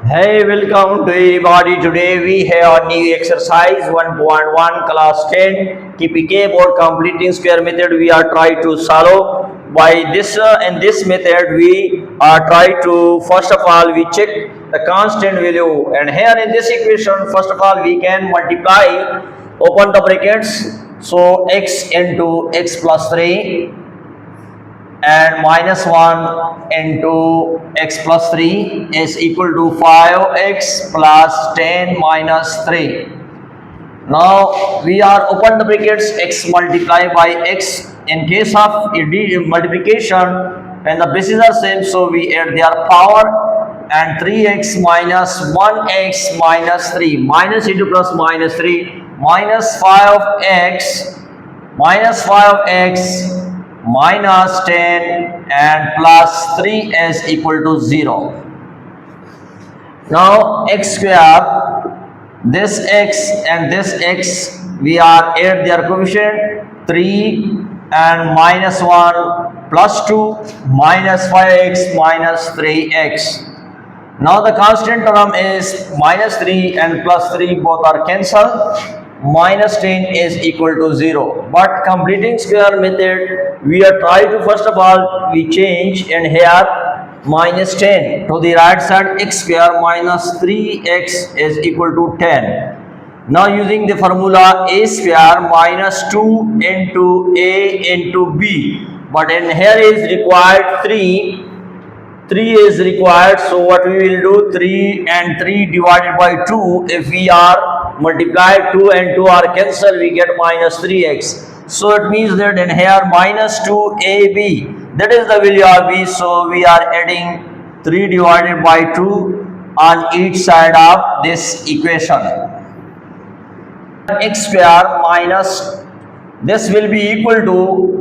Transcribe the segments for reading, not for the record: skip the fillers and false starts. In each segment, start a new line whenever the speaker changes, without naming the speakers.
Hey, welcome to everybody. Today we have a new exercise 1.1 class 10 TPK board completing square method. We are trying to solve by this in this method. We are try to first of all we check the constant value, and here in this equation first of all we can multiply, open the brackets, so x into x plus 3 and minus 1 into x plus 3 is equal to 5x plus 10 minus 3. Now we are open the brackets, x multiplied by x. In case of multiplication, when the bases are same, so we add their power, and 3x minus 1x minus 3 minus into plus minus 3 minus 5x minus 10 and plus 3 is equal to 0. Now x square, this x and this x, we are add their coefficient 3 and minus 1 plus 2 minus 5x minus 3x. Now the constant term is minus 3 and plus 3 both are cancelled. Minus 10 is equal to 0. But completing square method, we are trying to first of all we change, and here minus 10 to the right side, x square minus 3x is equal to 10. Now using the formula a square minus 2 into a into b, but in here is required 3 is required, so what we will do, 3 and 3 divided by 2, if we are multiply 2 and 2 are cancelled, we get minus 3x. So it means that in here minus 2ab, that is the value of b, so we are adding 3 divided by 2 on each side of this equation. X square minus, this will be equal to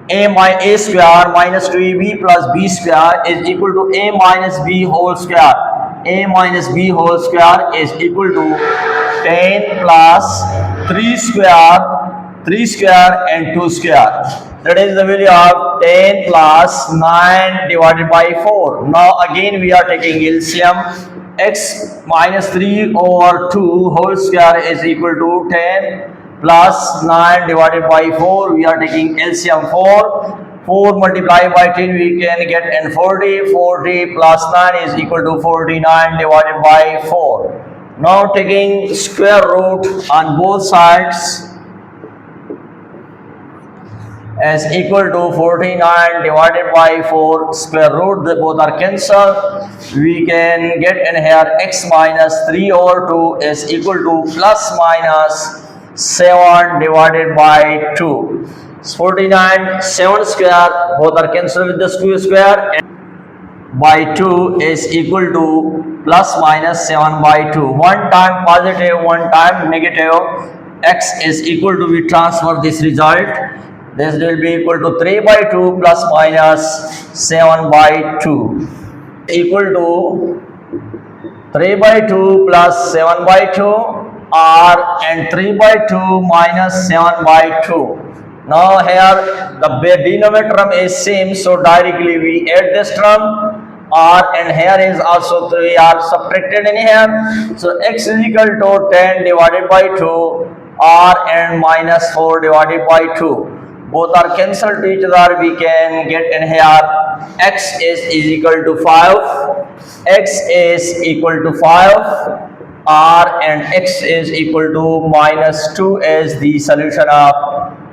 a square minus 2ab plus b square is equal to a minus b whole square. A minus b whole square is equal to 10 plus 3 square and 2 square. That is the value of 10 plus 9 divided by 4. Now again we are taking LCM. X minus 3 over 2 whole square is equal to 10 plus 9 divided by 4. We are taking LCM 4 multiplied by 10 we can get in 40 plus 9 is equal to 49 divided by 4. Now taking square root on both sides is equal to 49 divided by 4 square root, they both are cancelled. We can get in here x minus 3 over 2 is equal to plus minus 7 divided by 2. 49, 7 square, both are cancelled with the square, and by 2 is equal to plus minus 7 by 2. One time positive, one time negative. X is equal to, we transfer this result. This will be equal to 3 by 2 plus minus 7 by 2 equal to 3 by 2 plus 7 by 2 r and 3 by 2 minus 7 by 2. Now here the denominator term is same, so directly we add this term r, and here is also 3 are subtracted in here. So x is equal to 10 divided by 2 r and minus 4 divided by 2. Both are cancelled to each other. We can get in here x is equal to 5, x is equal to 5, r and x is equal to minus 2 is the solution of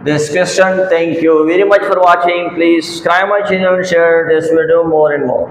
this question. Thank you very much for watching. Please subscribe my channel and share this video more and more.